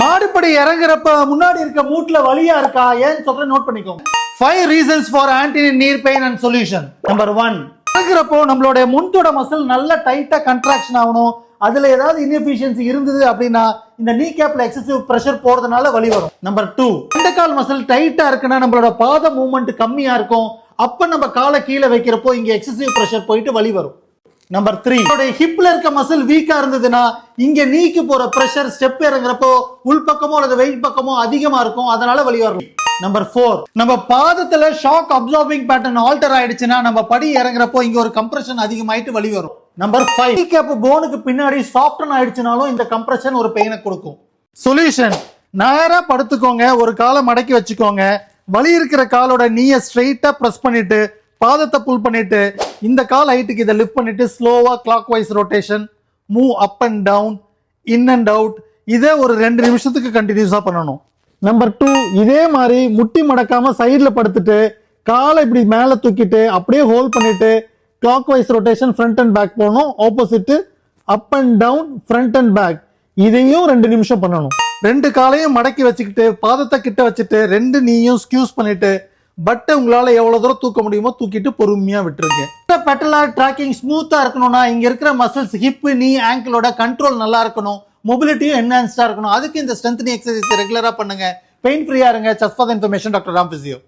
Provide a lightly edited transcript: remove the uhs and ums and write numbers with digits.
மாடிப்படி இறங்குறப்ப முன்னாடி இருக்க மூட்ல வலியா இருக்கா ஏன்னு சொல்ற நோட் பண்ணிக்கோங்க. 5 reasons for anti knee pain and solution. Number 1, இறங்குறப்போ நம்மளோட முன்தொட மசில் நல்ல டைட்டா கன்ட்ராக்ஷன் ஆகணும். அதுல ஏதாவது இன்எஃபிஷியன்சி இருந்தது அப்படின்னா இந்த நீ கேப்ல எக்ஸசிவ் பிரஷர் போறதுனால வலி வரும். நம்பர் 2, இந்த கால் மசில் டைட்டா இருக்குன்னா நம்மளோட பாத மூவ்மெண்ட் கம்மியா இருக்கும். அப்ப நம்ம காலை கீழே வைக்கிறப்போ இங்க எக்ஸசிவ் பிரஷர் போயிட்டு வலி வரும். நம்பர் 3, ஹிப்ல இருக்க மசில் வீக்கா இருந்ததுன்னா இங்க நீக்கு போற பிரஷர் ஸ்டெப் இறங்குறப்போ உள்பக்கமோ அல்லது வெயிட் பக்கமோ அதிகமா இருக்கும், அதனால வலி வரும். நம்பர் 4, நம்ம பாதத்துல ஷாக் அப்சார்பிங் பேட்டர்ன் ஆல்டர் ஆயிடுச்சுன்னா நம்ம படி இறங்குறப்போ இங்க ஒரு கம்ப்ரஷன் அதிகமாயிட்டு வலி வரும். நம்பர் 5, நீ கேப் போனுக்கு பின்னாடி சாஃப்டன் ஆயிடுச்சுனாலும் இந்த கம்ப்ரஷன் ஒரு பெயினை கொடுக்கும். சொல்யூஷன், நேரா படுத்துக்கோங்க, ஒரு காலை மடக்கி வச்சுக்கோங்க, வலி இருக்கிற காலோட நீயை ஸ்ட்ரெயிட்டா பிரஸ் பண்ணிட்டு பாதத்தை புல் பண்ணிட்டு இந்த கால் ஹைட்டுக்கு இதை லிஃப்ட் பண்ணிட்டு ஸ்லோவா clockwise rotation, move up and down, in and out. இதே ஒரு 2 நிமிஷத்துக்கு கண்டினியூஸா பண்ணணும். நம்பர் 2, இதே மாதிரி முட்டி மடக்காம சைட்ல படுத்துட்டு காலை இப்படி மேல தூக்கிட்டு அப்படியே ஹோல்ட் பண்ணிட்டு clockwise rotation front and back போகணும். Opposite up and down, front and back. இதையும் 2 நிமிஷம் பண்ணணும். 2 காலையும் மடக்கி வச்சுக்கிட்டு பாதத்தை கிட்ட வச்சுட்டு 2 நீயும் ஸ்கியூஸ் பண்ணிட்டு பட்டை உங்களால எவ்வளவு தூரம் தூக்க முடியுமோ தூக்கிட்டு பொறுமையா விட்டுருங்க. பெட்டலார் ட்ராக்கிங் ஸ்மூத்தா இருக்கணும்னா இங்க இருக்கிற மசில்ஸ் ஹிப், நீ, ஆங்கிளோட கண்ட்ரோல் நல்லா இருக்கணும், மொபிலிட்டியும் என்ஹான்ஸ்டா இருக்கணும். அதுக்கு இந்த ஸ்ட்ரென்த்னிங் எக்ஸசைஸ் ரெகுலரா பண்ணுங்க. பெயின் ஃப்ரீயா இருங்க. Just for the information, doctor Ram physio.